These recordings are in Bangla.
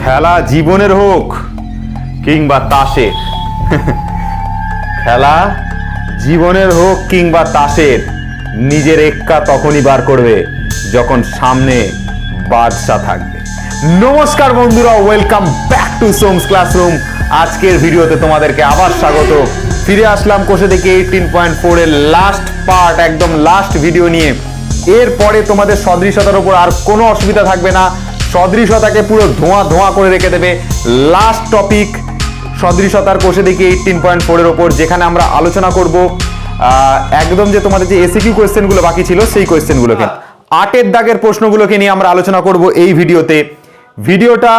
খেলা জীবনের হোক কিংবা তাসের, খেলা জীবনের হোক কিংবা তাসের, নিজের এক্কা তখনই বার করবে যখন সামনে বাদশা থাকবে। নমস্কার বন্ধুরা, ওয়েলকাম ব্যাক টু সোমস ক্লাসরুম। আজকের ভিডিওতে তোমাদেরকে আবার স্বাগত। ফিরে আসলাম কোষে থেকে 18.4 এর লাস্ট পার্ট, একদম লাস্ট ভিডিও নিয়ে। এরপরে তোমাদের সদৃশতার উপর আর কোনো অসুবিধা থাকবে না, সদৃশতাকে পুরো ধোঁয়া ধোঁয়া করে রেখে দেবে। লাস্ট টপিক সদৃশতার কোষে দেখি 18.4 এর ওপর, যেখানে আমরা আলোচনা করব একদম যে তোমাদের যে এসিকিউ কোয়েশ্চেনগুলো বাকি ছিল সেই কোয়েশ্চেনগুলোকে, 8 দাগের প্রশ্নগুলোকে নিয়ে আমরা আলোচনা করব এই ভিডিওতে। ভিডিওটা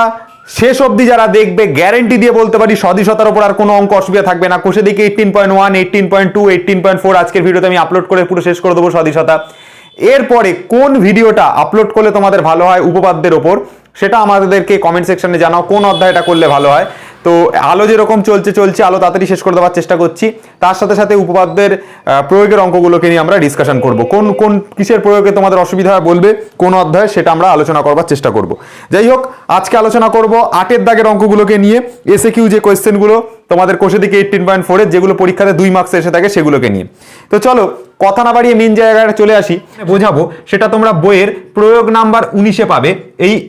শেষ অবধি যারা দেখবে গ্যারেন্টি দিয়ে বলতে পারি সদৃশতার উপর আর কোনো অঙ্ক অসুবিধা থাকবে না। কোষে দেখি 18.1, 18.2, 18.4 আজকের ভিডিওতে আমি আপলোড করে পুরো শেষ করে দেবো সদৃশতা। এরপরে কোন ভিডিওটা আপলোড করলে তোমাদের ভালো হয় উপপাদ্যের ওপর, সেটা আমাদেরকে কমেন্ট সেকশনে জানাও কোন অধ্যায়টা করলে ভালো হয়। তো আলো যেরকম চলছে আলো তাড়াতাড়ি শেষ করে দেওয়ার চেষ্টা করছি, তার সাথে সাথে উপপাদ্যের প্রয়োগের অঙ্কগুলোকে নিয়ে আমরা ডিসকাশন করব। কোন কোন কিসের প্রয়োগে তোমাদের অসুবিধা হয় বলবে, কোন অধ্যায় সেটা আমরা আলোচনা করবার চেষ্টা করব। যাই হোক, আজকে আলোচনা করব 8 দাগের অঙ্কগুলোকে নিয়ে, এসএকিউ যে কোয়েশ্চেনগুলো তোমাদের কোষে দিকে 18.4 এর, যেগুলো পরীক্ষাতে 2 মার্কস এসে থাকে সেগুলোকে নিয়ে। তো চলো কথা না বাড়িয়ে মেন জায়গায় চলে আসি। বোঝাবো সেটা তোমরা বইয়ের প্রয়োগ নাম্বার 19-এ পাবে,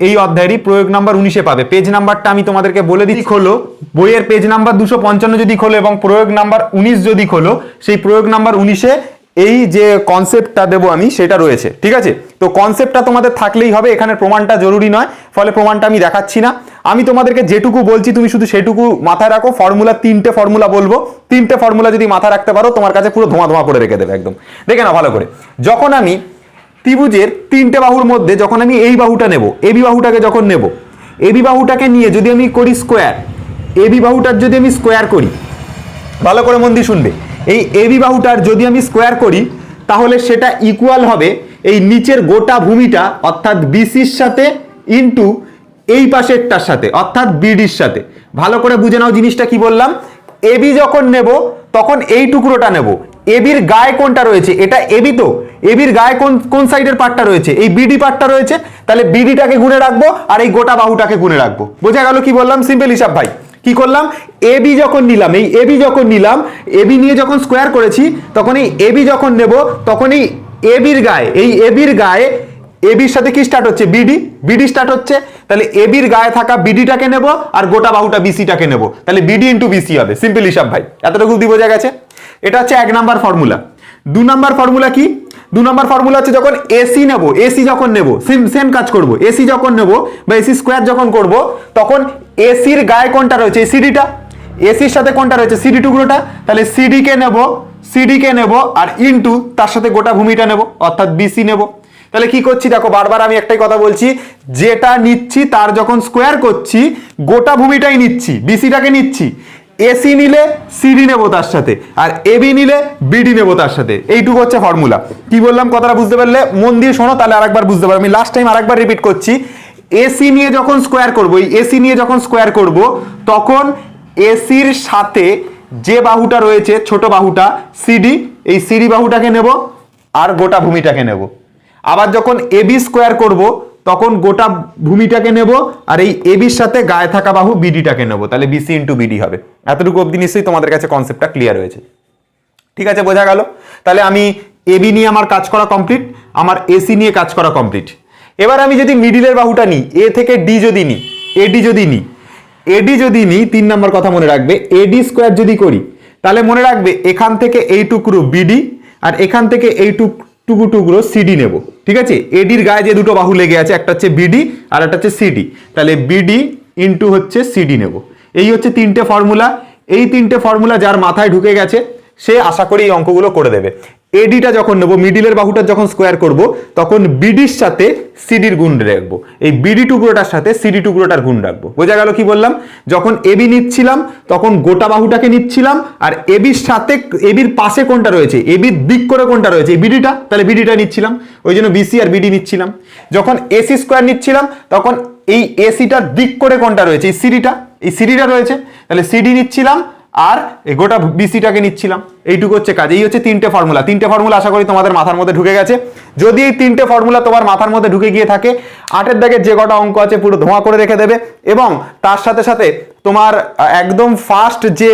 এই অধ্যায়েরই প্রয়োগ নাম্বার 19-এ পাবে। পেজ নাম্বারটা আমি তোমাদেরকে বলে দিই, খোলো বইয়ের পেজ নাম্বার 255 যদি খোলো এবং প্রয়োগ নাম্বার 19 যদি খোলো, সেই প্রয়োগ নাম্বার 19-এ এই যে কনসেপ্টটা দেবো আমি সেটা রয়েছে, ঠিক আছে? তো কনসেপ্টটা তোমাদের থাকলেই হবে, এখানে প্রমাণটা জরুরি নয়, ফলে প্রমাণটা আমি দেখাচ্ছি না। আমি তোমাদেরকে যেটুকু বলছি তুমি শুধু সেটুকু মাথায় রাখো। ফর্মুলা 3টে ফর্মুলা বলবো, 3টে ফর্মুলা যদি মাথায় রাখতে পারো তোমার কাছে পুরো ধোঁয়া ধোঁয়া করে রেখে দেবে একদম। দেখে না ভালো করে, যখন আমি ত্রিভুজের 3টে বাহুর মধ্যে যখন আমি এই বাহুটা নেব, এবি বাহুটাকে যখন নেব, এবি বাহুটাকে নিয়ে যদি আমি করি স্কোয়ার, এবি বাহুটার যদি আমি স্কোয়ার করি, ভালো করে মন দিয়ে শুনবে, এই এবি বাহুটার যদি আমি স্কোয়ার করি তাহলে সেটা ইকুয়াল হবে এই নিচের গোটা ভূমিটা অর্থাৎ বিসির সাথে ইন্টু এই পাশেরটার সাথে অর্থাৎ বিডির সাথে। ভালো করে বুঝে নাও জিনিসটা কি বললাম। এবি যখন নেব তখন এই টুকরোটা নেব, এবির গায়ে কোনটা রয়েছে, এটা এবি, তো এবির গায়ে কোন সাইডের পার্টটা রয়েছে, এই বিডি পার্টটা রয়েছে, তাহলে বিডিটাকে গুণে রাখবো আর এই গোটা বাহুটাকে গুণে রাখবো। বোঝা গেল কি বললাম? সিম্পল হিসাব ভাই। কি করলাম, এবি যখন নিলাম, এই এবি যখন নিলাম, এবি নিয়ে যখন স্কোয়ার করেছি তখন এই এবি যখন নেব তখন এই এবির গায়ে, এই এবির গায়ে এবির সাথে কি স্টার্ট হচ্ছে, বিডি স্টার্ট হচ্ছে, তাহলে এবির গায়ে থাকা বিডিটাকে নেব আর গোটা বাহুটা বিসিটাকে নেব, তাহলে বিডি ইন্টু বিসি হবে। সিম্পল হিসাব ভাই, এতটুকু বোঝা গেছে? এটা হচ্ছে 1 নাম্বার ফর্মুলা। 2 নাম্বার ফর্মুলা কি? 2 নাম্বার ফর্মুলা হচ্ছে যখন এসি নেব, এসি যখন নেব সেম কাজ করব, এসি যখন নেব বা এসি স্কোয়ার যখন করব তখন এসির গায়ে কোনটা রয়েছে, এই সিডিটা, এসির সাথে কোনটা রয়েছে, সিডি টুকরোটা, তাহলে সিডিকে নেব আর ইন্টু তার সাথে গোটা ভূমিটা নেব অর্থাৎ বিসি নেব। তাহলে কি করছি দেখো, বারবার আমি একটাই কথা বলছি, যেটা নিচ্ছি তার যখন স্কোয়ার করছি গোটা ভূমিটাই নিচ্ছি, বিসিটাকে নিচ্ছি। এসি নিলে সিডি নেব তার সাথে, আর এবি নিলে বিডি নেব তার সাথে। এইটুকু হচ্ছে ফর্মুলা। কি বললাম কথাটা বুঝতে পারলে? মন দিয়ে শোনো, তাহলে আরেকবার বুঝতে পারবে। আমি লাস্ট টাইম আরেকবার রিপিট করছি। এসি নিয়ে যখন স্কোয়ার করব, এই এসি নিয়ে যখন স্কোয়ার করব তখন এসির সাথে যে বাহুটা রয়েছে ছোট বাহুটা সিডি, এই সিডি বাহুটাকে নেব আর গোটা ভূমিটাকে নেব। আবার যখন এবি স্কোয়ার করব তখন গোটা ভূমিটাকে নেব আর এই এবির সাথে গায়ে থাকা বাহু বিডিটাকে নেব, তাহলে বিসি ইন্টু বিডি হবে। এতটুকু অবধি নিশ্চয়ই তোমাদের কাছে কনসেপ্টটা ক্লিয়ার হয়েছে, ঠিক আছে? বোঝা গেল? তাহলে আমি এবি নিয়ে আমার কাজ করা কমপ্লিট, আমার এসি নিয়ে কাজ করা কমপ্লিট। এবার আমি যদি মিডিলের বাহুটা নিই, এ থেকে ডি যদি নিই, এডি যদি নিই 3 নম্বর কথা মনে রাখবে, এডি স্কোয়ার যদি করি তাহলে মনে রাখবে এখান থেকে এই টুকরো বিডি আর এখান থেকে এই টুকরো সিডি নেব, ঠিক আছে? এডির গায়ে যে দুটো বাহু লেগে আছে, একটা হচ্ছে বিডি আর একটা হচ্ছে সিডি, তাহলে বিডি ইন্টু হচ্ছে সিডি নেব। এই হচ্ছে 3টে ফর্মুলা। এই 3টে ফর্মুলা যার মাথায় ঢুকে গেছে সে আশা করি এই অঙ্কগুলো করে দেবে। এডিটা যখন নেব, মিডিলের বাহুটা যখন স্কোয়ার করব তখন বিডির সাথে সিডির গুণ রাখবো, এই বিডি টুকরোটার সাথে সিডি টুকরোটার গুণ রাখবো। বোঝা গেল কি বললাম? যখন এবি নিচ্ছিলাম তখন গোটা বাহুটাকে নিচ্ছিলাম আর এবির সাথে, এবির পাশে কোনটা রয়েছে, এবির দিক করে কোনটা রয়েছে, এই বিডিটা, তাহলে বিডিটা নিচ্ছিলাম, ওই জন্য বিসি আর বিডি নিচ্ছিলাম। যখন এসি স্কোয়ার নিচ্ছিলাম তখন এই এসিটার দিক করে কোনটা রয়েছে, এই সিডিটা রয়েছে, তাহলে সিডি নিচ্ছিলাম আর এই গোটা বিসিটাকে নিচ্ছিলাম, এইটুকু হচ্ছে কাজ। এই হচ্ছে তিনটে ফর্মুলা আশা করি তোমাদের মাথার মধ্যে ঢুকে গেছে। যদি এই তিনটে ফর্মুলা তোমার মাথার মধ্যে ঢুকে গিয়ে থাকে, 8 দাগের যে কটা অঙ্ক আছে পুরো ধোঁয়া করে রেখে দেবে, এবং তার সাথে সাথে তোমার একদম ফার্স্ট যে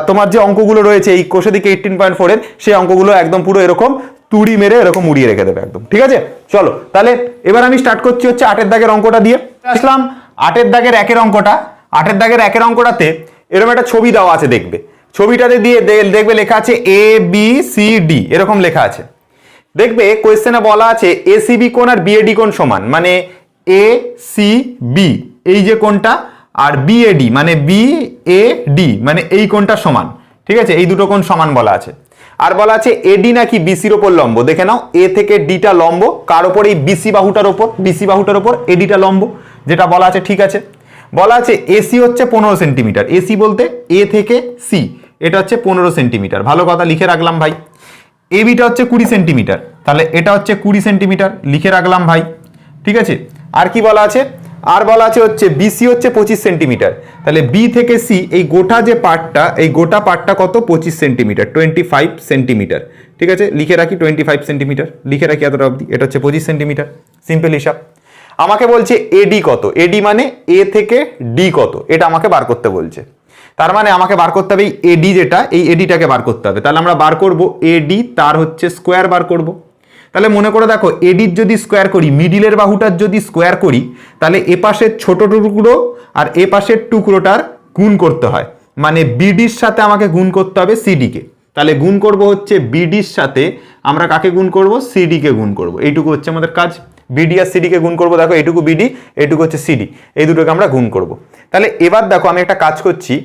তোমার যে অঙ্কগুলো রয়েছে এই কোষে দিকে 18.4 এর, সেই অঙ্কগুলো একদম পুরো এরকম তুড়ি মেরে এরকম উড়িয়ে রেখে দেবে একদম, ঠিক আছে? চলো তাহলে এবার আমি স্টার্ট করছি হচ্ছে 8 দাগের অঙ্কটা দিয়ে। আসলাম 8 দাগের 1 অঙ্কটা। 8 দাগের 1 অঙ্কটাতে এরকম একটা ছবি দেওয়া আছে, দেখবে ছবিটাতে দিয়ে দেখবে লেখা আছে এ বি সি ডি, এরকম লেখা আছে। দেখবে কোয়েশ্চেনে বলা আছে এসিবি কোণ আর বিএডি কোণ সমান, মানে এ সি বি এই যে কোণটা, আর বিএডি মানে বিএডি মানে এই কোণটা সমান, ঠিক আছে? এই দুটো কোণ সমান বলা আছে। আর বলা আছে এডি নাকি বিসির ওপর লম্ব। দেখে নাও, এ থেকে ডিটা লম্ব কার ওপর? এই বিসি বাহুটার ওপর এডিটা লম্ব, যেটা বলা আছে, ঠিক আছে? বলা আছে এসি হচ্ছে 15 সেন্টিমিটার। এসি বলতে এ থেকে সি, এটা হচ্ছে 15 সেন্টিমিটার। ভালো কথা, লিখে রাখলাম ভাই। এবিটা হচ্ছে 20 সেন্টিমিটার, তাহলে এটা হচ্ছে 20 সেন্টিমিটার, লিখে রাখলাম ভাই, ঠিক আছে? আর কি বলা আছে? আর বলা আছে হচ্ছে বিসি হচ্ছে 25 সেন্টিমিটার, তাহলে বি থেকে সি এই গোটা যে পার্টটা, এই গোটা পার্টটা কত? 25 সেন্টিমিটার, 25 সেন্টিমিটার, ঠিক আছে? লিখে রাখি 25 সেন্টিমিটার, লিখে রাখি এতটা অবধি। এটা হচ্ছে 25 সেন্টিমিটার, সিম্পল হিসাব। আমাকে বলছে এডি কত? এডি মানে এ থেকে ডি কত, এটা আমাকে বার করতে বলছে। তার মানে আমাকে বার করতে হবে এই এডি, যেটা এই এডিটাকে বার করতে হবে। তাহলে আমরা বার করব এডি, তার হচ্ছে স্কোয়ার বার করব। তাহলে মনে করে দেখো, এডির যদি স্কোয়ার করি, মিডিলের বাহুটার যদি স্কোয়ার করি, তাহলে এ পাশের ছোট টুকরো আর এ পাশের টুকরোটার গুণ করতে হয়, মানে বিডির সাথে আমাকে গুণ করতে হবে সিডিকে। তাহলে গুণ করব হচ্ছে বিডির সাথে, আমরা কাকে গুণ করব? সিডিকে গুণ করব। এইটুকু হচ্ছে আমাদের কাজ, বিডি আর সিডিকে গুণ করব। দেখো এইটুকু বিডি, এইটুকু হচ্ছে সিডি, এই দুটোকে আমরা গুণ করব। তাহলে এবার দেখো আমি একটা কাজ করছি,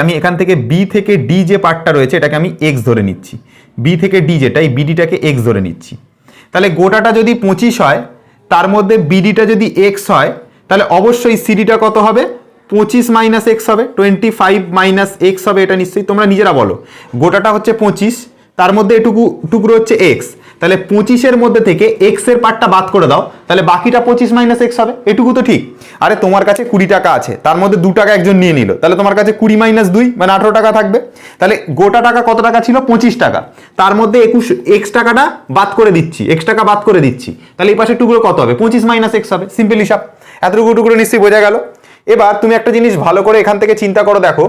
আমি এখান থেকে বি থেকে ডি যে পার্টটা রয়েছে এটাকে আমি এক্স ধরে নিচ্ছি। বি থেকে ডি যেটা, এই বিডিটাকে এক্স ধরে নিচ্ছি। তাহলে গোটাটা যদি 25 হয়, তার মধ্যে বিডিটা যদি এক্স হয়, তাহলে অবশ্যই সিডিটা কত হবে? 25 মাইনাস এক্স হবে, 25 মাইনাস এক্স হবে। এটা নিশ্চয়ই তোমরা নিজেরা বলো। গোটাটা হচ্ছে 25, তার মধ্যে এটুকু টুকরো হচ্ছে এক্স, তাহলে 25-এর মধ্যে থেকে এক্স এর পার্টটা বাদ করে দাও, তাহলে বাকিটা 25 মাইনাস এক্স হবে। এটুকু তো ঠিক। আরে তোমার কাছে 20 টাকা আছে, তার মধ্যে 2 টাকা একজন নিয়ে নিল, তাহলে তোমার কাছে 20 মাইনাস 2 মানে 18 টাকা থাকবে। তাহলে গোটা টাকা কত টাকা ছিল? 25 টাকা, তার মধ্যে 21 এক্স টাকাটা বাদ করে দিচ্ছি, এক্স টাকা বাদ করে দিচ্ছি, তাহলে এই পাশের টুকরো কত হবে? 25 মাইনাস এক্স হবে। সিম্পল হিসাব, এতটুকু টুকরো নিশ্চয়ই বোঝা গেল। এবার তুমি একটা জিনিস ভালো করে এখান থেকে চিন্তা করো, দেখো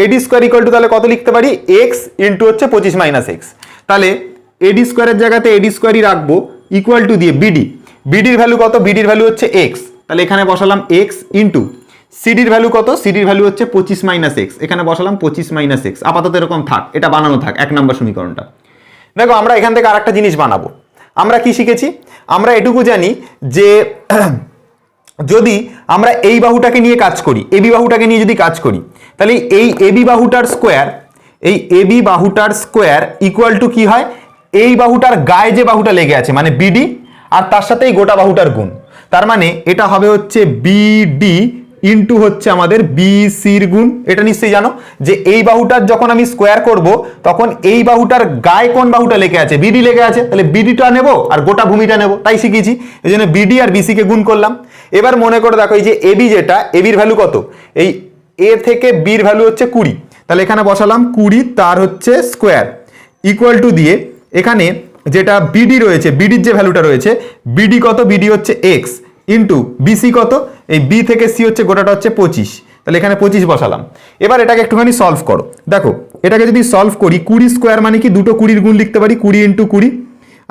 এডি স্কোয়ার ইকুয়াল টু, তাহলে কত লিখতে পারি? এক্স ইন্টু হচ্ছে 25 মাইনাস এক্স। তাহলে এডি স্কোয়ারের জায়গাতে এডি স্কোয়ারই রাখবো, ইকুয়াল টু দিয়ে বিডি, বিডির ভ্যালু কত? বিডির ভ্যালু হচ্ছে এক্স, তাহলে এখানে বসালাম এক্স ইন্টু সিডির ভ্যালু কত? সিডির ভ্যালু হচ্ছে 25 মাইনাস এক্স, এখানে বসালাম 25 মাইনাস এক্স। আপাতত এরকম থাক, এটা বানানো থাক 1 নম্বর সমীকরণটা। দেখো আমরা এখান থেকে আরেকটা জিনিস বানাবো। আমরা কি শিখেছি? আমরা এটুকু জানি যে যদি আমরা এই বাহুটাকে নিয়ে কাজ করি, এবি বাহুটাকে নিয়ে যদি কাজ করি, তাহলে এই এবি বাহুটার স্কোয়ার, এই এবি বাহুটার স্কোয়ার ইকুয়াল টু কি হয়? এই বাহুটার গায়ে যে বাহুটা লেগে আছে মানে বিডি, আর তার সাথে এই গোটা বাহুটার গুণ। তার মানে এটা হবে হচ্ছে বিডি ইন্টু হচ্ছে আমাদের বিসির গুণ। এটা নিশ্চয়ই জানো যে এই বাহুটার যখন আমি স্কোয়ার করব, তখন এই বাহুটার গায়ে কোন বাহুটা লেগে আছে? বিডি লেগে আছে, তাহলে বিডিটা নেব আর গোটা ভূমিটা নেব, তাই শিখেছি। এই জন্য বিডি আর বিসিকে গুণ করলাম। এবার মনে করে দেখো, এই যে এবি যেটা, এবির ভ্যালু কত? এই এ থেকে বির ভ্যালু হচ্ছে 20, তাহলে এখানে বসালাম 20, তার হচ্ছে স্কোয়ার ইকুয়াল টু দিয়ে এখানে যেটা বিডি রয়েছে, বিডির যে ভ্যালুটা রয়েছে, বিডি কত? বিডি হচ্ছে এক্স ইন্টু বিসি কত? এই বি থেকে সি হচ্ছে গোটাটা হচ্ছে 25, তাহলে এখানে 25 বসালাম। এবার এটাকে একটুখানি সলভ করো। দেখো এটাকে যদি সলভ করি, 20 স্কোয়ার মানে কি? দুটো 20-র গুণ লিখতে পারি, 20 ইন্টু 20,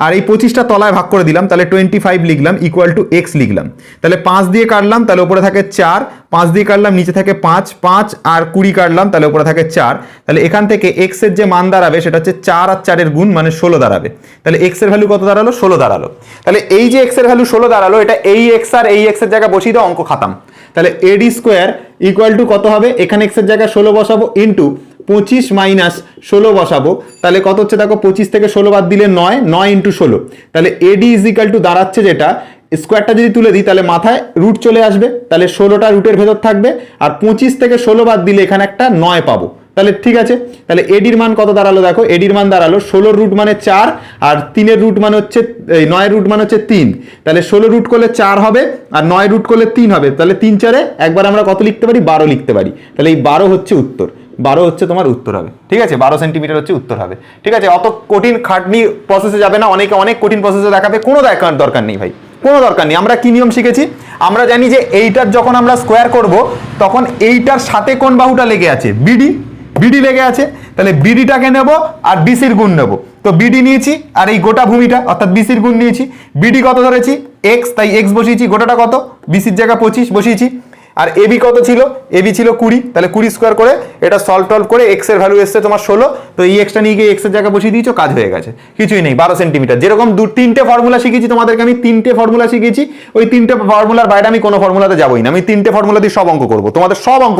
আর এই 25টা তলায় ভাগ করে দিলাম, তাহলে 25 লিখলাম ইকুয়াল টু এক্স লিখলাম। তাহলে 5 দিয়ে কাটলাম, তাহলে উপরে থাকে 4, 5 দিয়ে কাটলাম নিচে থাকে 5, 5 আর 20 কাটলাম, তাহলে উপরে থাকে 4। তাহলে এখান থেকে এক্স এর যে মান দাঁড়াবে সেটা হচ্ছে 4 আর 4-এর গুণ মানে 16 দাঁড়াবে। তাহলে এক্স এর ভ্যালু কত দাঁড়ালো? 16 দাঁড়ালো। তাহলে এই যে এক্স এর ভ্যালু 16 দাঁড়ালো, এটা এই এক্স আর এই এক্স এর জায়গায় বসিয়ে দাও, অঙ্ক খাতাম। তাহলে এডি স্কোয়ার ইকুয়াল টু কত হবে? এখানে এক্স এর জায়গায় 16 বসাবো ইন্টু 25 মাইনাস 16 বসাবো, তাহলে কত হচ্ছে দেখো? 25 থেকে 16 বাদ দিলে 9, 9 ইন্টু 16, তাহলে এডি ইজ ইকাল টু দাঁড়াচ্ছে যেটা, স্কোয়ারটা যদি তুলে দিই তাহলে মাথায় রুট চলে আসবে, তাহলে 16টা রুটের ভেতর থাকবে, আর 25 থেকে 16 বাদ দিলে এখানে একটা 9 পাবো, তাহলে ঠিক আছে, তাহলে এডির মান কত দাঁড়ালো দেখো, এডির মান দাঁড়ালো 16 রুট মানে 4 আর 3 রুট মানে হচ্ছে 9 রুট মানে হচ্ছে 3, তাহলে 16 রুট করলে 4 হবে আর 9 রুট করলে 3 হবে, তাহলে 3 4-এ একবার আমরা কত লিখতে পারি, 12 লিখতে পারি। তাহলে এই 12 হচ্ছে উত্তর, 12 হচ্ছে তোমার উত্তর হবে। ঠিক আছে, 12 সেন্টিমিটার হচ্ছে উত্তর হবে। ঠিক আছে, অত কঠিন খাটনি প্রসেসে যাবে না, অনেকে অনেক কঠিন প্রসেসে দেখাবে, কোনো দরকার নেই ভাই, কোনো দরকার নেই। আমরা কি নিয়ম শিখেছি, আমরা জানি যে এইটার যখন আমরা স্কোয়ার করব তখন এইটার সাথে কোন বাহুটা লেগে আছে, বিডি লেগে আছে, তাহলে বিডিটাকে নেব আর বিসির গুণ নেব। তো বিডি নিয়েছি আর এই গোটা ভূমিটা অর্থাৎ বিসির গুণ নিয়েছি। বিডি কত ধরেছি, এক্স, তাই এক্স বসিয়েছি, গোটাটা কত, বিসির জায়গায় 25 বসিয়েছি। আর এবি কত ছিল, এবি ছিল 20, তাহলে 20 স্কোয়ার করে এটা সলভ করে এক্স এর ভ্যালু এসছে তোমার 16, তো এই এক্সটা নিয়ে গিয়ে এক্স এর জায়গায় বসিয়ে দিয়েছো, কাজ হয়ে গেছে, কিছুই নেই। 12 সেন্টিমিটার। যেরকম 3টে ফর্মুলা শিখেছি তোমাদেরকে, আমি 3টে ফর্মুলা শিখেছি, ওই 3টে ফর্মুলার বাইরে আমি কোনো ফর্মুলাতে যাবোই না, আমি 3টে ফর্মুলা দিয়ে সব অঙ্ক করবো, তোমাদের সব অঙ্ক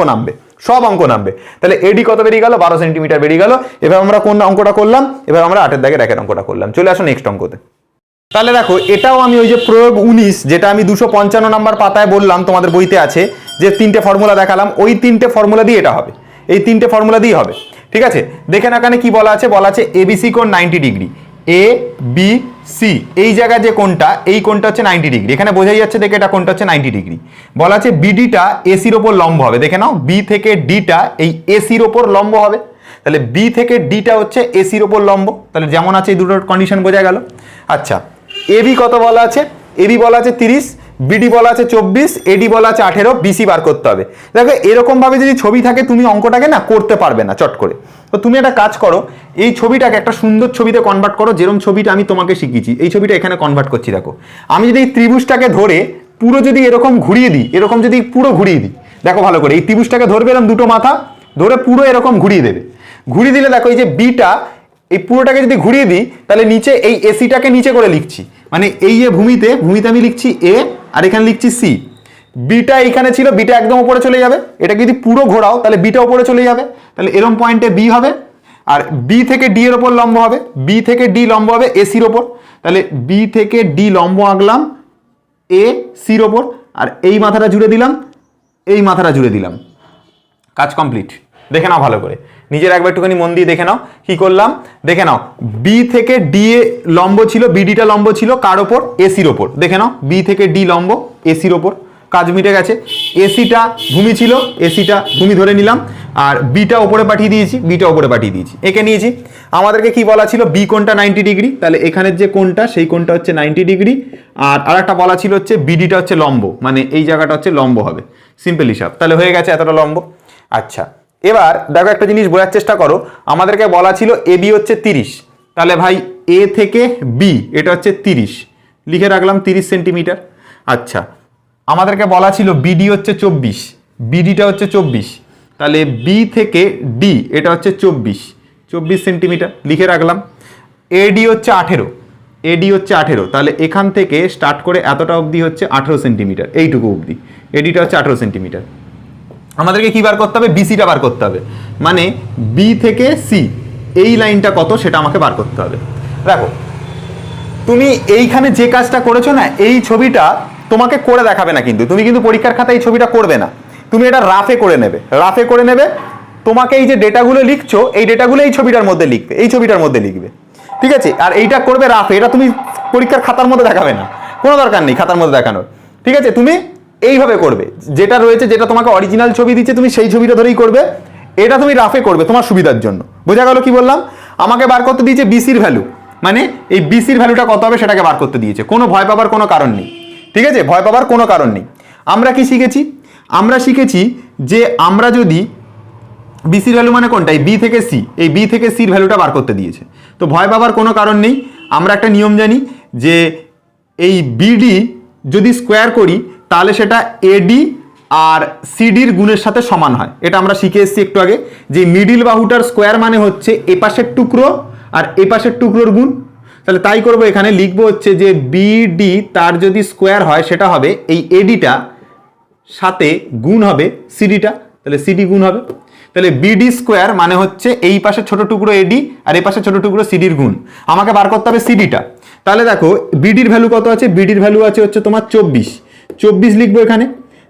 নামবে। তাহলে এডি কত বেরিয়ে গেল, 12 সেন্টিমিটার বেরিয়ে গেল। এবার আমরা কোন অঙ্কটা করলাম, এবার আমরা 8-এর দাগের 1-এর অঙ্কটা করলাম। চলে আসো নেক্সট অঙ্কতে। তাহলে দেখো এটাও আমি ওই যে প্রয়োগ 19, যেটা আমি 255 নাম্বার পাতায় বললাম তোমাদের বইতে আছে, যে 3টে ফর্মুলা দেখালাম, ওই 3টে ফর্মুলা দিয়ে এটা হবে, এই 3টে ফর্মুলা দিয়ে হবে। ঠিক আছে, দেখে না এখানে কি বলা আছে, এবিসি কোণ 90 ডিগ্রি, এ বি সি এই জায়গায় যে কোণটা, এই কোণটা হচ্ছে 90 ডিগ্রি, এখানে বোঝাই যাচ্ছে দেখে এটা কোণটা হচ্ছে 90 ডিগ্রি। বলা আছে বিডিটা এসির ওপর লম্ব হবে, দেখে নাও বি থেকে ডিটা এই এসির ওপর লম্ব হবে, তাহলে বি থেকে ডিটা হচ্ছে এসির ওপর লম্ব, তাহলে যেমন আছে এই দুটোর কন্ডিশন বোঝা গেল। আচ্ছা, এবি কত বলা আছে, এবি বলা আছে 30, বিডি বলা আছে 24, এডি বলা আছে 18, বিসি বার করতে হবে। দেখো এরকম ভাবে যদি ছবি থাকে তুমি অঙ্কটাকে না করতে পারবে না চট করে। তো তুমি একটা কাজ করো, এই ছবিটাকে একটা সুন্দর ছবিতে কনভার্ট করো, যেরকম ছবিটা আমি তোমাকে শিখিয়েছি, এই ছবিটা এখানে কনভার্ট করছি। দেখো আমি যদি এই ত্রিভুজটাকে ধরে পুরো যদি এরকম ঘুরিয়ে দিই, এরকম যদি পুরো ঘুরিয়ে দিই, দেখো ভালো করে এই ত্রিভুজটাকে ধরবে, এরকম দুটো মাথা ধরে পুরো এরকম ঘুরিয়ে দেবে। ঘুরিয়ে দিলে দেখো এই যে বিটা, এই পুরোটাকে যদি ঘুরিয়ে দিই, তাহলে নিচে এই এসিটাকে নিচে করে লিখছি, মানে এই যে ভূমিতে আমি লিখছি এ আর এখানে লিখছি সি। বিটা এখানে ছিল, বিটা একদম উপরে চলে যাবে, এটাকে যদি পুরো ঘোরাও তাহলে বিটা উপরে চলে যাবে, তাহলে এরকম পয়েন্টে বি হবে, আর বি থেকে ডি এর ওপর লম্ব হবে, বি থেকে ডি লম্ব হবে এসির ওপর, তাহলে বি থেকে ডি লম্ব আঁকলাম এ সির ওপর, আর এই মাথাটা জুড়ে দিলাম, এই মাথাটা জুড়ে দিলাম, কাজ কমপ্লিট। দেখে নাও ভালো করে, নিজের একবার একটুখানি মন দিয়ে দেখে নাও কি করলাম। দেখে নাও বি থেকে ডি এ লম্ব ছিল, বিডিটা লম্ব ছিল কার ওপর, এসির ওপর। দেখে নাও বি থেকে ডি লম্ব এসির ওপর, কাজ মিটে গেছে। এসিটা ভূমি ছিল, এসিটা ভূমি ধরে নিলাম, আর বিটা ওপরে পাঠিয়ে দিয়েছি, বিটা ওপরে পাঠিয়ে দিয়েছি, এঁকে নিয়েছি। আমাদেরকে কি বলা ছিল, বি কোণটা 90 ডিগ্রি, তাহলে এখানের যে কোণটা সেই কোণটা হচ্ছে 90 ডিগ্রি, আর আরেকটা বলা ছিল হচ্ছে বিডিটা হচ্ছে লম্ব, মানে এই জায়গাটা হচ্ছে লম্ব হবে, সিম্পল হিসাব। তাহলে হয়ে গেছে এতটা লম্ব। আচ্ছা, এবার দেখো একটা জিনিস বোঝার চেষ্টা করো, আমাদেরকে বলা ছিল এ বি হচ্ছে 30, তাহলে ভাই এ থেকে বি এটা হচ্ছে 30, লিখে রাখলাম 30 সেন্টিমিটার। আচ্ছা, আমাদেরকে বলা ছিল বিডি হচ্ছে 24, বিডিটা হচ্ছে 24, তাহলে বি থেকে ডি এটা হচ্ছে 24 সেন্টিমিটার, লিখে রাখলাম। এডি হচ্ছে 18, এডি হচ্ছে 18, তাহলে এখান থেকে স্টার্ট করে এতটা অবধি হচ্ছে 18 সেন্টিমিটার, এইটুকু অবধি এডিটা হচ্ছে 18 সেন্টিমিটার। আমাদেরকে কি বার করতে হবে, বিসিটা বার করতে হবে, মানে বি থেকে সি এই লাইনটা কত সেটা আমাকে বার করতে হবে। দেখো তুমি এইখানে যে কাজটা করেছো না, এই ছবিটা তোমাকে করে দেখাবে না, কিন্তু তুমি কিন্তু পরীক্ষার খাতায় এই ছবিটা করবে না, তুমি এটা রাফে করে নেবে। তোমাকে এই যে ডেটাগুলো লিখছো, এই ডেটাগুলো এই ছবিটার মধ্যে লিখবে, এই ছবিটার মধ্যে লিখবে, ঠিক আছে। আর এইটা করবে রাফে, এটা তুমি পরীক্ষার খাতার মধ্যে দেখাবে না, কোনো দরকার নেই খাতার মধ্যে দেখানোর, ঠিক আছে। তুমি এইভাবে করবে, যেটা রয়েছে, যেটা তোমাকে অরিজিনাল ছবি দিচ্ছে তুমি সেই ছবিটা ধরেই করবে, এটা তুমি রাফে করবে তোমার সুবিধার জন্য। বোঝা গেল কি বললাম? আমাকে বার করতে দিয়েছে বিসির ভ্যালু, মানে এই বিসির ভ্যালুটা কত হবে সেটাকে বার করতে দিয়েছে, কোনো ভয় পাবার কোনো কারণ নেই, ঠিক আছে, ভয় পাবার কোনো কারণ নেই। আমরা কি শিখেছি? আমরা শিখেছি যে আমরা যদি বিসির ভ্যালু মানে কোনটা, এই বি থেকে সি, এই বি থেকে সির ভ্যালুটা বার করতে দিয়েছে, তো ভয় পাবার কোনো কারণ নেই। আমরা একটা নিয়ম জানি যে এই বিডি যদি স্কোয়ার করি তাহলে সেটা এডি আর সিডির গুণের সাথে সমান হয়, এটা আমরা শিখে এসেছি একটু আগে, যে মিডিল বাহুটার স্কোয়ার মানে হচ্ছে এপাশের টুকরো আর এপাশের টুকরোর গুণ। তাহলে তাই করবো, এখানে লিখবো হচ্ছে যে বিডি তার যদি স্কোয়ার হয় সেটা হবে এই এডিটা সাথে গুণ হবে সিডিটা, তাহলে সিডি গুণ হবে, তাহলে বিডি স্কোয়ার মানে হচ্ছে এই পাশে ছোট টুকরো এডি আর এই পাশে ছোট টুকরো সিডির গুণ। আমাকে বার করতে হবে সিডিটা। তাহলে দেখো বিডির ভ্যালু কত আছে, বিডির ভ্যালু আছে হচ্ছে তোমার 24 লিখবো এখানে।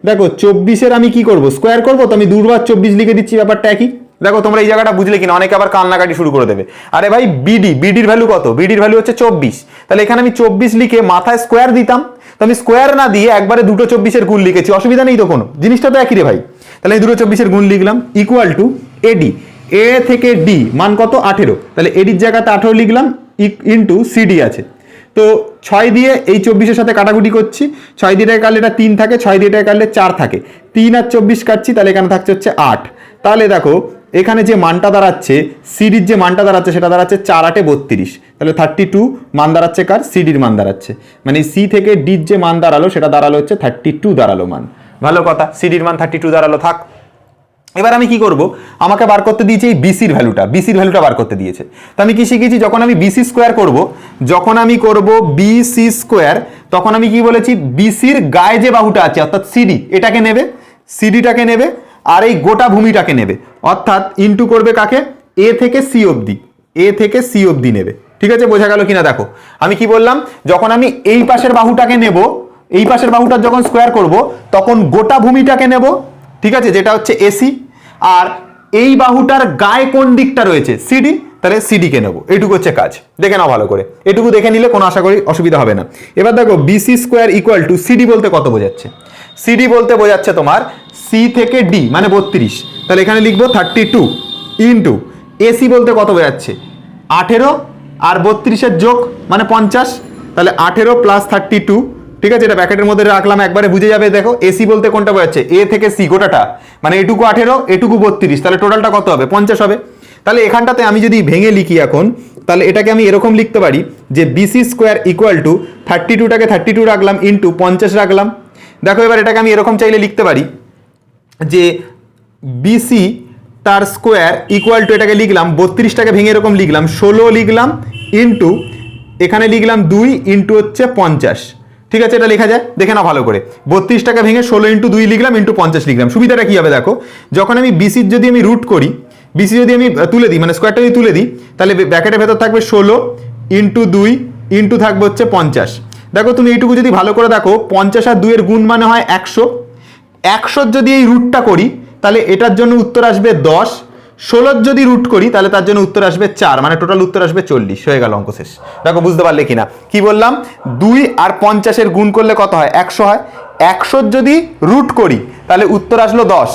দেখো 24-এর আমি কি করব, স্কোয়ার করবো, তো আমি 2 বার 24 লিখে দিচ্ছি, ব্যাপারটা একই, দেখো তোমরা এই জায়গাটা বুঝলে কিনা, অনেকে আবার কান্নাকাটি শুরু করে দেবে। আরে ভাই বিডির ভ্যালু কত? বিডির ভ্যালু হচ্ছে 24, তাহলে এখানে আমি 24 লিখে মাথায় স্কোয়ার দিতাম, তো আমি স্কোয়ার না দিয়ে একবারে দুটো 24-এর গুণ লিখেছি, অসুবিধা নেই তো কোনো, জিনিসটা তো একই রে ভাই। তাহলে এই দুটো 24-এর গুণ লিখলাম ইকুয়াল টু এডি, এ থেকে ডি মান কত? 18, তাহলে এডির জায়গাতে 18 লিখলাম ইন্টু সিডি আছে। তো 6 দিয়ে এই 24-এর সাথে কাটাকুটি করছি, 6 দিয়ে কাটলে এটা 3 থাকে, 6 দিয়ে কাটলে 4 থাকে, 3 আর 24 কাটছি, তাহলে এখানে থাকছে হচ্ছে 8। তাহলে দেখো এখানে যে মানটা দাঁড়াচ্ছে, সিডির যে মানটা দাঁড়াচ্ছে সেটা দাঁড়াচ্ছে 4 8 32, তাহলে 32 মান দাঁড়াচ্ছে কার? সিডির মান দাঁড়াচ্ছে, মানে সি থেকে ডির যে মান দাঁড়ালো সেটা দাঁড়ালো হচ্ছে 32 দাঁড়ালো মান। ভালো কথা, সিডির মান 32 দাঁড়ালো, থাক। এবার আমি কি করব, আমাকে বার করতে দিয়েছে এই বিসির ভ্যালুটা বার করতে দিয়েছে। তো আমি কি শিখেছি, যখন আমি বিসি স্কোয়ার করব, যখন আমি করব বিসি স্কোয়ার, তখন আমি কি বলেছি, বিসির গায়ে যে বাহুটা আছে অর্থাৎ সিডি, এটাকে নেবে, সিডিটাকে নেবে, আর এই গোটা ভূমিটাকে নেবে, অর্থাৎ ইনটু করবে কাকে? এ থেকে সি অবধি, এ থেকে সি অবধি নেবে। ঠিক আছে, বোঝা গেল কিনা? দেখো আমি কি বললাম, যখন আমি এই পাশের বাহুটাকে নেব, এই পাশের বাহুটার যখন স্কোয়ার করব, তখন গোটা ভূমিটাকে নেব, ঠিক আছে, যেটা হচ্ছে এসি, আর এই বাহুটার গায়ে কোন দিকটা রয়েছে? সিডি, তাহলে সিডিকে নেব। এইটুকু হচ্ছে কাজ, দেখে নাও ভালো করে, এটুকু দেখে নিলে কোনো আশা করি অসুবিধা হবে না। এবার দেখো BC square equal to CD বলতে কত বোঝাচ্ছে? সিডি বলতে বোঝাচ্ছে তোমার সি থেকে ডি মানে 32, তাহলে এখানে লিখবো 32 ইন্টু এসি বলতে কত বোঝাচ্ছে? 18 আর 32-এর যোগ মানে 50, তাহলে 18 প্লাস 32, ঠিক আছে, এটা ব্র্যাকেটের মধ্যে রাখলাম, একবারে বুঝে যাবে। দেখো এসি বলতে কোনটা বোঝাচ্ছে? এ থেকে সি গোটাটা, মানে এটুকু 18, এটুকু 32, তাহলে টোটালটা কত হবে? 50 হবে। তাহলে এখানটাতে আমি যদি ভেঙে লিখি এখন, তাহলে এটাকে আমি এরকম লিখতে পারি যে বিসি স্কোয়ার ইকুয়াল টু 32টাকে 32 রাখলাম ইন্টু 50 রাখলাম। দেখো এবার এটাকে আমি এরকম চাইলে লিখতে পারি যে বিসি তার স্কোয়ার ইকুয়াল টু, এটাকে লিখলাম 32টাকে ভেঙে এরকম লিখলাম 16 লিখলাম ইন্টু এখানে লিখলাম 2 ইন্টু হচ্ছে 50, ঠিক আছে, এটা লেখা যায়, দেখে নাও ভালো করে। 32টাকে ভেঙে 16 ইন্টু 2 লিখলাম ইন্টু 50 লিখলাম। সুবিধাটা কি হবে দেখো, যখন আমি বিসির যদি আমি রুট করি, বিসি যদি আমি তুলে দিই, মানে স্কোয়ারটা যদি তুলে দিই, তাহলে ব্র্যাকেটের ভেতর থাকবে 16 ইন্টু 2 ইন্টু থাকবে হচ্ছে 50। দেখো তুমি এইটুকু যদি ভালো করে দেখো, 50 আর 2 এর গুণ মানে হয় 100, 100 যদি এই রুটটা করি তাহলে এটার জন্য উত্তর আসবে 10, 16 যদি রুট করি তাহলে তার জন্য উত্তর আসবে 4, মানে টোটাল উত্তর আসবে 40। হয়ে গেল, অঙ্ক শেষ। দেখো বুঝতে পারলে কিনা কি বললাম? 2 আর 50-এর গুণ করলে কত হয়? 100 হয়। 100 যদি রুট করি তাহলে উত্তর আসলো 10,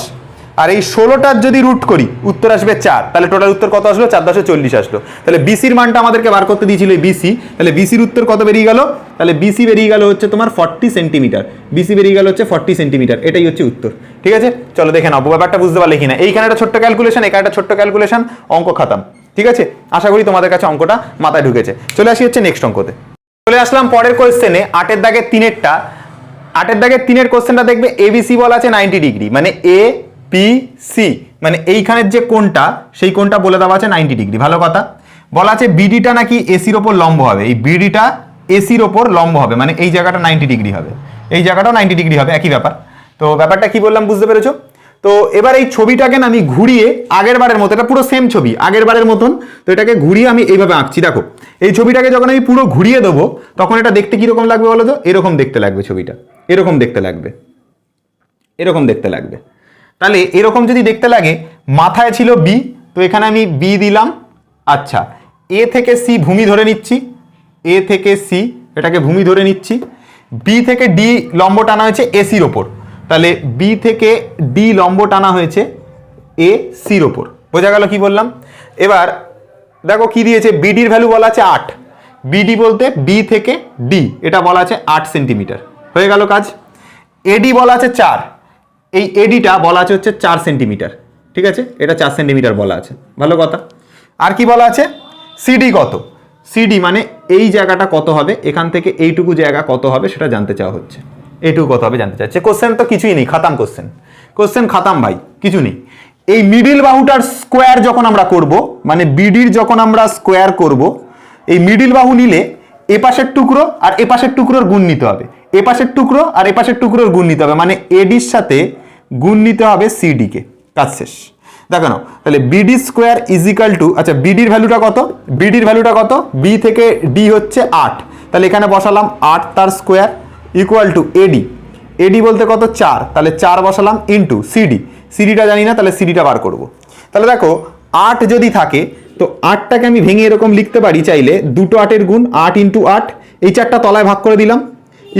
আর এই 16টার যদি রুট করি উত্তর আসবে 4, তাহলে টোটাল উত্তর কত আসলো? 4 10 40 আসলো। তাহলে বিসির মানটা আমাদেরকে বার করতে দিয়েছিল বিসি, তাহলে বিসির উত্তর কত বেরিয়ে গেল? তাহলে বিসি বেরিয়ে গেল হচ্ছে তোমার 40 সেন্টিমিটার, বিসি বেরিয়ে গেল হচ্ছে 40 সেন্টিমিটার, এটাই হচ্ছে উত্তর। ঠিক আছে, চলো দেখে নাও ব্যাপারটা বুঝতে পারলে কিনা। এইখানে একটা ছোট্ট ক্যালকুলেশন, এখানে একটা ছোট্ট ক্যালকুলেশন, অঙ্ক খাতাম। ঠিক আছে, আশা করি তোমাদের কাছে অঙ্কটা মাথায় ঢুকেছে। চলে আসি হচ্ছে নেক্সট অঙ্কতে। চলে আসলাম পরের কোয়েশ্চেনে, 8-এর দাগের 3-এরটা। 8-এর দাগের 3-এর কোশ্চেনটা দেখবে এবিসি বলা আছে 90 ডিগ্রি, মানে এ পি সি, মানে এইখানের যে কোণটা সেই কোণটা বলে দেওয়া আছে 90 ডিগ্রি। ভালো কথা, বলা আছে বিডিটা নাকি এসির ওপর লম্ব হবে, এই বিডিটা এসির ওপর লম্ব হবে, মানে এই জায়গাটা 90 ডিগ্রি হবে, এই জায়গাটাও 90 ডিগ্রি হবে, একই ব্যাপার। তো ব্যাপারটা কি বললাম বুঝতে পেরেছো? তো এবার এই ছবিটাকে না আমি ঘুরিয়ে আগের বারের মতো, এটা পুরো সেম ছবি আগের বারের মতন, তো এটাকে ঘুরিয়ে আমি এইভাবে আঁকছি। দেখো এই ছবিটাকে যখন আমি পুরো ঘুরিয়ে দেবো তখন এটা দেখতে কিরকম লাগবে বলো তো? এরকম দেখতে লাগবে ছবিটা, এরকম দেখতে লাগবে, এরকম দেখতে লাগবে। তাহলে এরকম যদি দেখতে লাগে, মাথায় ছিল বি, তো এখানে আমি বি দিলাম। আচ্ছা, এ থেকে সি ভূমি ধরে নিচ্ছি, এ থেকে সি এটাকে ভূমি ধরে নিচ্ছি। বি থেকে ডি লম্ব টানা হয়েছে এসির ওপর, তাহলে বি থেকে ডি লম্ব টানা হয়েছে এ সির ওপর। বোঝা গেল কি বললাম? এবার দেখো কি দিয়েছে, বিডির ভ্যালু বলা আছে 8, বিডি বলতে বি থেকে ডি, এটা বলা আছে 8 সেন্টিমিটার। হয়ে গেল কাজ। এডি বলা আছে 4, এই এডিটা বলা আছে হচ্ছে 4 সেন্টিমিটার, ঠিক আছে, এটা 4 সেন্টিমিটার বলা আছে। ভালো কথা। আর কি বলা আছে? সিডি কত? সিডি মানে এই জায়গাটা কত হবে, এখান থেকে এইটুকু জায়গা কত হবে সেটা জানতে চাওয়া হচ্ছে। এইটুকু কত হবে জানতে চাচ্ছে। কোশ্চেন তো কিছুই নেই, খাতাম কোশ্চেন, কোশ্চেন খাতাম ভাই, কিছু নেই। এই মিডিল বাহুটার স্কোয়ার যখন আমরা করব, মানে বিডির যখন আমরা স্কোয়ার করব, এই মিডিল বাহু নিলে এপাশের টুকরো আর এপাশের টুকরোর গুণ নিতে হবে, এপাশের টুকরো আর এপাশের টুকরোর গুণ নিতে হবে, মানে এডির সাথে গুণ নিতে হবে সিডি কে। কাজ শেষ। দেখো না, তাহলে বিডি স্কোয়ার ইজিক্যাল টু, আচ্ছা বিডির ভ্যালুটা কত? বিডির ভ্যালুটা কত? বি থেকে ডি হচ্ছে 8, তাহলে এখানে বসালাম 8 তার স্কোয়ার ইকুয়াল টু এডি, এডি বলতে কত? 4, তাহলে 4 বসালাম ইন্টু সিডি, সিডিটা জানি না, তাহলে সিডিটা বার করবো। তাহলে দেখো 8 যদি থাকে তো 8টাকে আমি ভেঙে এরকম লিখতে পারি চাইলে, দুটো 8-এর গুণ 8 × 8, এই 4টা তলায় ভাগ করে দিলাম,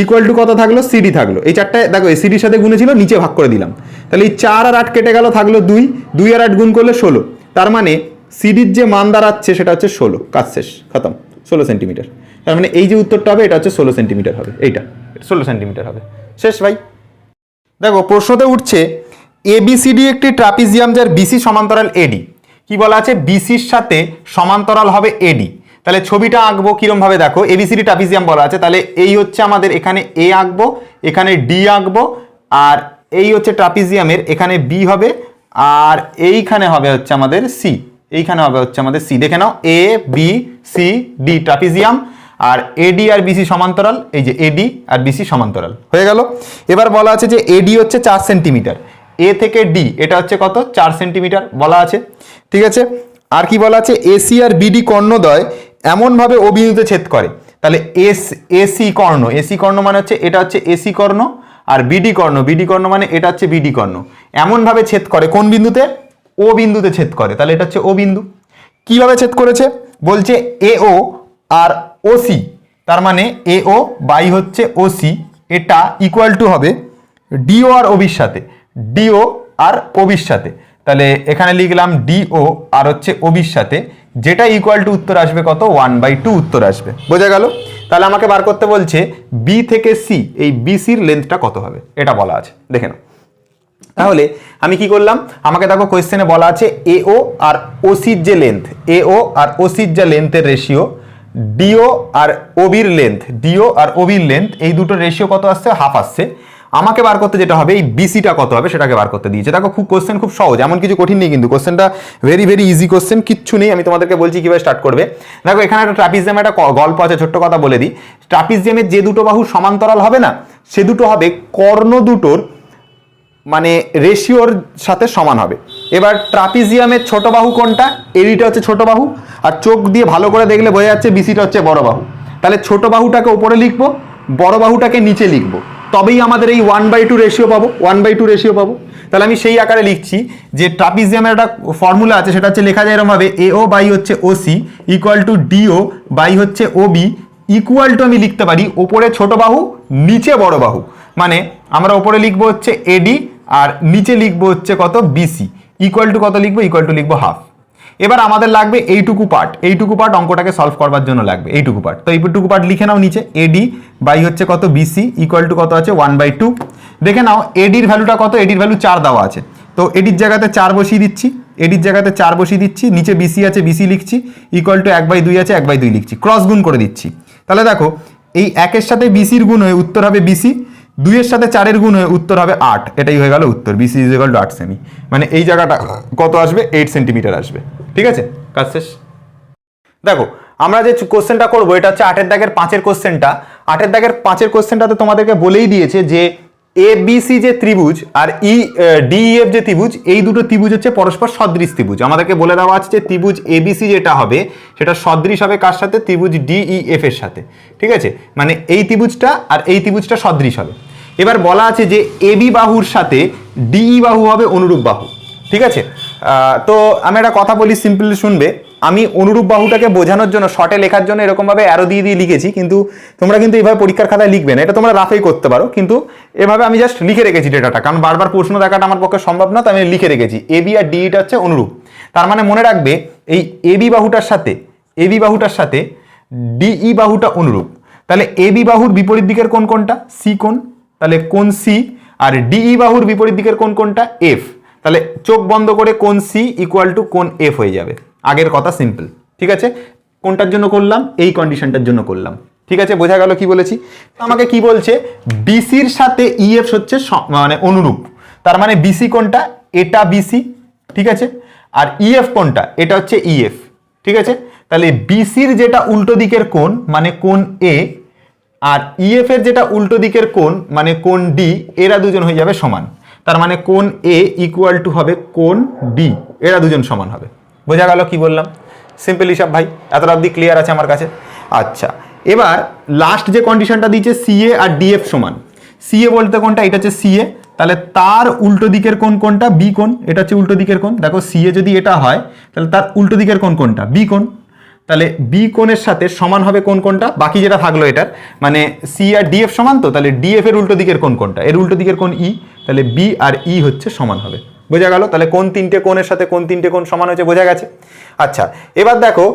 ইকুয়াল টু কত থাকলো, সিডি থাকলো। এই 4টায় দেখো এই সিডির সাথে গুণে ছিল, নিচে ভাগ করে দিলাম, তাহলে এই 4 আর 8 কেটে গেল, থাকলো 2, 2 আর 8 গুণ করলে 16। তার মানে সিডির যে মান দাঁড়াচ্ছে সেটা হচ্ছে 16, কাজ শেষ, খতম, 16 সেন্টিমিটার। তার মানে এই যে উত্তরটা হবে এটা হচ্ছে 16 সেন্টিমিটার হবে, এইটা 16 সেন্টিমিটার হবে, শেষ ভাই। দেখো প্রশ্নতে উঠছে এবিসিডি একটি ট্রাপিজিয়াম যার বিসি সমান্তরাল এডি। কি বলা আছে, বিসির সাথে সমান্তরাল হবে এডি। তাহলে ছবিটা আঁকবো কিরম ভাবে, দেখো এবিসিডি ট্রাপিজিয়াম বলা আছে, তাহলে এই হচ্ছে আমাদের এখানে এ আঁকবো, এখানে ডি আঁকবো, আর এই হচ্ছে ট্রাপিজিয়ামের এখানে বি হবে, আর এইখানে হবে হচ্ছে আমাদের সি, এইখানে হবে হচ্ছে আমাদের সি। দেখে নাও A B C D trapezium, R eddy R BC সমান্তরাল, এই যে এডি আর বিসি সমান্তরাল হয়ে গেল। এবার বলা আছে যে এডি হচ্ছে 4 সেন্টিমিটার, এ থেকে ডি এটা হচ্ছে কত, 4 সেন্টিমিটার বলা আছে, ঠিক আছে। আর কি বলা আছে, এসি আর বিডি কর্ণদ্বয় এমনভাবে ও বিন্দুতে ছেদ করে। তাহলে এসি কর্ণ মানে হচ্ছে এটা হচ্ছে এসি কর্ণ, আর বিডি কর্ণ মানে এটা হচ্ছে বিডি কর্ণ, এমনভাবে ছেদ করে কোন বিন্দুতে, ও বিন্দুতে ছেদ করে। তাহলে এটা হচ্ছে ও বিন্দু। কিভাবে ছেদ করেছে, বলছে এও আর ওসি, তার মানে এও বাই হচ্ছে ওসি, এটা ইকুয়াল টু হবে ডিও আর ওবির সাথে, ডিও আর ওবির সাথে। তাহলে এখানে লিখলাম ডিও আর হচ্ছে ওবির সাথে, যেটা ইকুয়াল টু উত্তর আসবে কত, 1/2 উত্তর আসবে, বোঝা গেল। তাহলে আমাকে বার করতে বলছে বি থেকে সি, এই বিসির লেন্থটা কত হবে, এটা বলা আছে, দেখে নাও। তাহলে আমি কি করলাম, আমাকে দেখো কোয়েশ্চেনে বলা আছে এও আর ওসির যে লেন্থ, এও আর ওসির যে লেন্থের রেশিও, ডিও আর ওবির লেন্থ, ডিও আর ওবির লেন্থ, এই দুটোর রেশিও কত আসছে, হাফ আসছে। আমাকে বার করতে যেটা হবে, এই বিসিটা কত হবে সেটাকে বার করতে দিয়েছে। দেখো খুব কোশ্চেন খুব সহজ, এমন কিছু কঠিন নেই কিন্তু, কোশ্চেনটা ভেরি ভেরি ইজি কোশ্চেন, কিচ্ছু নেই। আমি তোমাদেরকে বলছি কিভাবে স্টার্ট করবে। দেখো এখানে একটা ট্রাপিজিয়াম, একটা গল্প আছে, ছোট্ট কথা বলে দিই। ট্রাপিজিয়ামের যে দুটো বাহু সমান্তরাল হবে না, সে দুটো হবে কর্ণ দুটোর মানে রেশিওর সাথে সমান হবে। এবার ট্রাপিজিয়ামের ছোট বাহু কোনটা, এডিটা হচ্ছে ছোট বাহু, আর চোখ দিয়ে ভালো করে দেখলে বোঝা যাচ্ছে বিসিটা হচ্ছে বড় বাহু। তাহলে ছোট বাহুটাকে উপরে লিখবো, বড় বাহুটাকে নিচে লিখবো, তবেই আমাদের এই 1/2 রেশিও পাবো, 1/2 রেশিও পাবো। তাহলে আমি সেই আকারে লিখছি যে ট্রাপিজিয়ামের একটা ফর্মুলা আছে, সেটা হচ্ছে লেখা যায় এরকম ভাবে, এও বাই হচ্ছে OC equal to DO by হচ্ছে ওবি ইকুয়াল টু আমি লিখতে পারি ওপরে ছোট বাহু নিচে বড় বাহু, মানে আমরা ওপরে লিখবো হচ্ছে এডি আর নিচে লিখবো হচ্ছে কত, বিসি, ইকুয়াল টু কত লিখবো, ইকুয়াল টু লিখবো হাফ। এবার আমাদের লাগবে এইটুকু পার্ট অঙ্কটাকে সলভ করবার জন্য লাগবে এইটুকু পার্ট। তো এইটুকু পার্ট লিখে নাও নিচে, এডি বাই হচ্ছে কত, বিসি ইকুয়াল টু কত আছে, 1/2। দেখে নাও এডির ভ্যালুটা কত, এডির ভ্যালু 4 দেওয়া আছে, তো এডির জায়গাতে 4 বসিয়ে দিচ্ছি, এডির জায়গাতে 4 বসিয়ে দিচ্ছি, নিচে বিসি আছে বিসি লিখছি, ইকুয়াল টু 1/2 আছে 1/2 লিখছি, ক্রস গুণ করে দিচ্ছি। তাহলে দেখো এই 1-এর সাথে বিসির গুণ হয়ে উত্তর হবে বিসি, 2-এর সাথে 4-এর গুণ হয়ে উত্তর হবে 8, এটাই হয়ে গেল উত্তর, BC is equal to 8 cm, মানে এই জায়গাটা কত আসবে, 8 সেন্টিমিটার আসবে, ঠিক আছে, কাজ শেষ। দেখো আমরা যে কোশ্চেনটা করবো এটা হচ্ছে 8-এর দাগের 5-এর কোশ্চেনটা। 8-এর দাগের 5-এর কোশ্চেনটাতে তোমাদেরকে বলেই দিয়েছে যে এ বি সি যে ত্রিভুজ আর ডি ই এফ যে ত্রিভুজ, এই দুটো ত্রিভুজ হচ্ছে পরস্পর সদৃশ ত্রিভুজ। আমাদেরকে বলে দেওয়া আছে যে ত্রিভুজ এবিসি যেটা হবে সেটা সদৃশ হবে কার সাথে, ত্রিভুজ ডিইএফ এর সাথে, ঠিক আছে, মানে এই ত্রিভুজটা আর এই ত্রিভুজটা সদৃশ হবে। এবার বলা আছে যে এবি বাহুর সাথে ডিই বাহু হবে অনুরূপ বাহু, ঠিক আছে। তো আমি একটা কথা বলি, সিম্পলি শুনবে। আমি অনুরূপ বাহুটাকে বোঝানোর জন্য শর্টে লেখার জন্য এরকমভাবে অ্যারো দিয়ে দিয়ে লিখেছি, কিন্তু তোমরা কিন্তু এইভাবে পরীক্ষার খাতায় লিখবে না, এটা তোমরা রাফেই করতে পারো, কিন্তু এভাবে আমি জাস্ট লিখে রেখেছি ডেটাটা, কারণ বারবার প্রশ্ন দেখাটা আমার পক্ষে সম্ভব না, তো আমি লিখে রেখেছি এবি আর ডিইটা হচ্ছে অনুরূপ। তার মানে মনে রাখবে এই এবি বাহুটার সাথে ডিই বাহুটা অনুরূপ। তাহলে এবি বাহুর বিপরীত দিকের কোণ কোনটা, সি কোণ, তাহলে কোণ সি, আর ডিই বাহুর বিপরীত দিকের কোণ কোনটা, এফ। তাহলে চোখ বন্ধ করে কোণ সি ইকুয়াল টু কোণ এফ হয়ে যাবে, আগের কথা সিম্পল, ঠিক আছে। কোনটার জন্য করলাম, এই কন্ডিশনটার জন্য করলাম, ঠিক আছে, বোঝা গেল কি বলেছি। আমাকে কি বলছে, বিসির সাথে ইএফ হচ্ছে মানে অনুরূপ, তার মানে বিসি কোনটা, এটা বিসি, ঠিক আছে, আর ইএফ কোনটা, এটা হচ্ছে ইএফ, ঠিক আছে। তাহলে বিসির যেটা উল্টো দিকের কোণ মানে কোণ এ, আর ইএফ এর যেটা উল্টো দিকের কোণ মানে কোণ ডি, এরা দুজন হয়ে যাবে সমান। তার মানে কোণ এ ইকুয়াল টু হবে কোণ ডি, এরা দুজন সমান হবে। বোঝা গেল কি বললাম, সিম্পল হিসাব ভাই, এতটা অবধি ক্লিয়ার আছে আমার কাছে। আচ্ছা, এবার লাস্ট যে কন্ডিশনটা দিয়েছে সিএ আর ডিএফ সমান, সিএ বলতে কোনটা, এটা হচ্ছে সিএ, তাহলে তার উল্টো দিকের কোণ কোনটা? বি কোণ। এটা হচ্ছে উল্টো দিকের কোণ। দেখো সি এ যদি এটা হয় তাহলে তার উল্টো দিকের কোণ কোনটা? বি কোণ। তাহলে বি কোণের সাথে সমান হবে কোন কোনটা? বাকি যেটা থাকলো এটার মানে সি আর ডিএফ সমান, তো তাহলে ডিএফ এর উল্টো দিকের কোণ কোনটা? এর উল্টো দিকের কোণ ই। তাহলে বি আর ই হচ্ছে সমান হবে। বোঝা গেল? তাহলে কোন তিনটে কোণের সাথে কোন তিনটে কোণ সমান হয়েছে বোঝা গেছে। আচ্ছা, এবার দেখো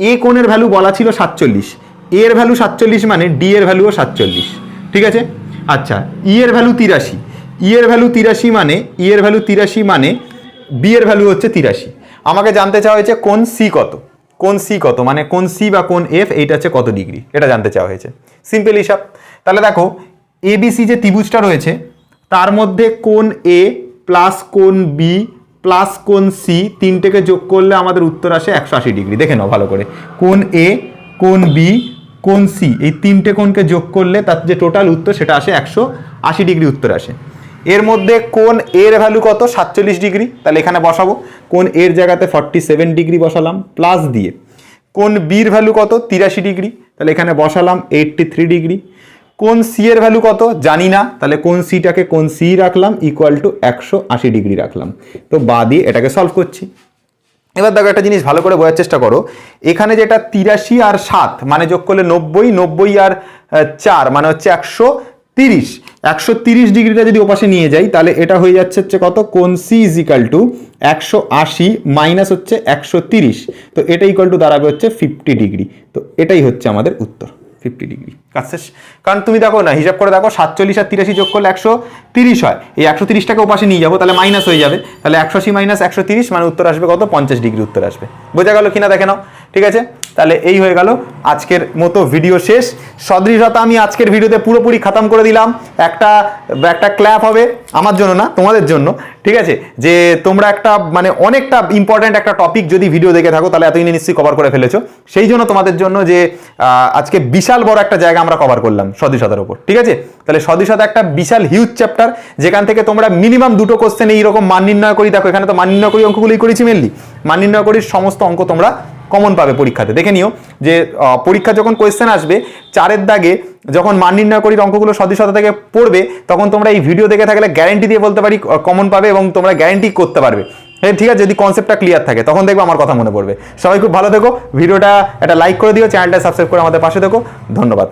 এ কোণের ভ্যালু বলা ছিল 47, এর ভ্যালু 47 মানে ডি এর ভ্যালুও 47, ঠিক আছে। আচ্ছা, ই এর ভ্যালু 83, ই এর ভ্যালু 83 মানে ই এর ভ্যালু 83 মানে বি এর ভ্যালু হচ্ছে 83। আমাকে জানতে চাওয়া হয়েছে কোণ সি কত, কোণ সি কত মানে কোণ সি বা কোণ এফ এইটা হচ্ছে কত ডিগ্রি, এটা জানতে চাওয়া হয়েছে। সিম্পল হিসাব। তাহলে দেখো এবিসি যে ত্রিভুজটা রয়েছে তার মধ্যে কোণ এ প্লাস কোণ বি প্লাস কোণ সি তিনটেকে যোগ করলে আমাদের উত্তর আসে 180 ডিগ্রি। দেখে নাও ভালো করে, কোণ এ, কোণ বি, কোণ সি এই তিনটে কোণকে যোগ করলে তার যে টোটাল উত্তর সেটা আসে 180 ডিগ্রি উত্তর আসে। এর মধ্যে কোণ এর ভ্যালু কত? 47 ডিগ্রি। তাহলে এখানে বসাবো, কোণ এর জায়গাতে 47 ডিগ্রি বসালাম প্লাস দিয়ে কোণ বির ভ্যালু কত? 83 ডিগ্রি। তাহলে এখানে বসালাম 83 ডিগ্রি। কোণ সি এর ভ্যালু কত? জানি না, তাহলে কোণ সিটাকে কোণ সি রাখলাম ইকুয়াল টু 180 ডিগ্রি রাখলাম। তো বা দিয়ে এটাকে সলভ করছি। এবার দেখো একটা জিনিস ভালো করে বোঝার চেষ্টা করো, এখানে যেটা 83 আর 7 মানে যোগ করলে 90, 90 আর 4 মানে হচ্ছে 130, 130 ডিগ্রিটা যদি ওপাশে নিয়ে যাই তাহলে এটা হয়ে যাচ্ছে কত? কোণ C is equal to 180 minus হচ্ছে 130, তো এটা ইকুয়াল টু দাঁড়াবে হচ্ছে 50 ডিগ্রি। তো এটাই হচ্ছে আমাদের উত্তর, 50 ডিগ্রি। কাজ শেষ। কারণ তুমি দেখো না, হিসাব করে দেখো 47 আর 83 যোগ করলে 130 হয়, এই 130টাকে ওপাশে নিয়ে যাবো তাহলে মাইনাস হয়ে যাবে, তাহলে 180 মাইনাস 130 মানে উত্তর আসবে কত? 50 ডিগ্রি উত্তর আসবে। বোঝা গেল কিনা দেখে নাও, ঠিক আছে। তাহলে এই হয়ে গেল আজকের মতো ভিডিও শেষ। সদৃশতা আমি আজকের ভিডিওতে পুরোপুরি খতম করে দিলাম। একটা ক্ল্যাপ হবে আমার জন্য না, তোমাদের জন্য, ঠিক আছে। যে তোমরা একটা মানে অনেকটা ইম্পর্ট্যান্ট একটা টপিক যদি ভিডিও দেখে থাকো তাহলে এতদিনে নিশ্চয়ই কভার করে ফেলেছো। সেই জন্য তোমাদের জন্য যে আজকে বিশাল বড় একটা জায়গা আমরা কভার করলাম সদৃশতার উপর, ঠিক আছে। তাহলে সদৃশতা একটা বিশাল হিউজ চ্যাপ্টার, যেখান থেকে তোমরা মিনিমাম দুটো কোশ্চেন এইরকম মান নির্ণয় করি, দেখো এখানে তো মান নির্ণয় করি অঙ্কগুলোই করেছি মেনলি, মান নির্ণয় করি সমস্ত অঙ্ক তোমরা কমন পাবে পরীক্ষাতে। দেখে নিও যে পরীক্ষা যখন কোয়েশ্চেন আসবে 4-এর দাগে যখন মান নির্ণয় করি অঙ্কগুলো সদৃশতা থেকে পড়বে তখন তোমরা এই ভিডিও দেখে থাকলে গ্যারেন্টি দিয়ে বলতে পারি কমন পাবে এবং তোমরা গ্যারেন্টি করতে পারবে, ঠিক আছে, যদি কনসেপ্টটা ক্লিয়ার থাকে। তখন দেখবো আমার কথা মনে পড়বে। সবাই খুব ভালো থেকো, ভিডিওটা একটা লাইক করে দিও, চ্যানেলটা সাবস্ক্রাইব করে আমাদের পাশে থেকো। ধন্যবাদ।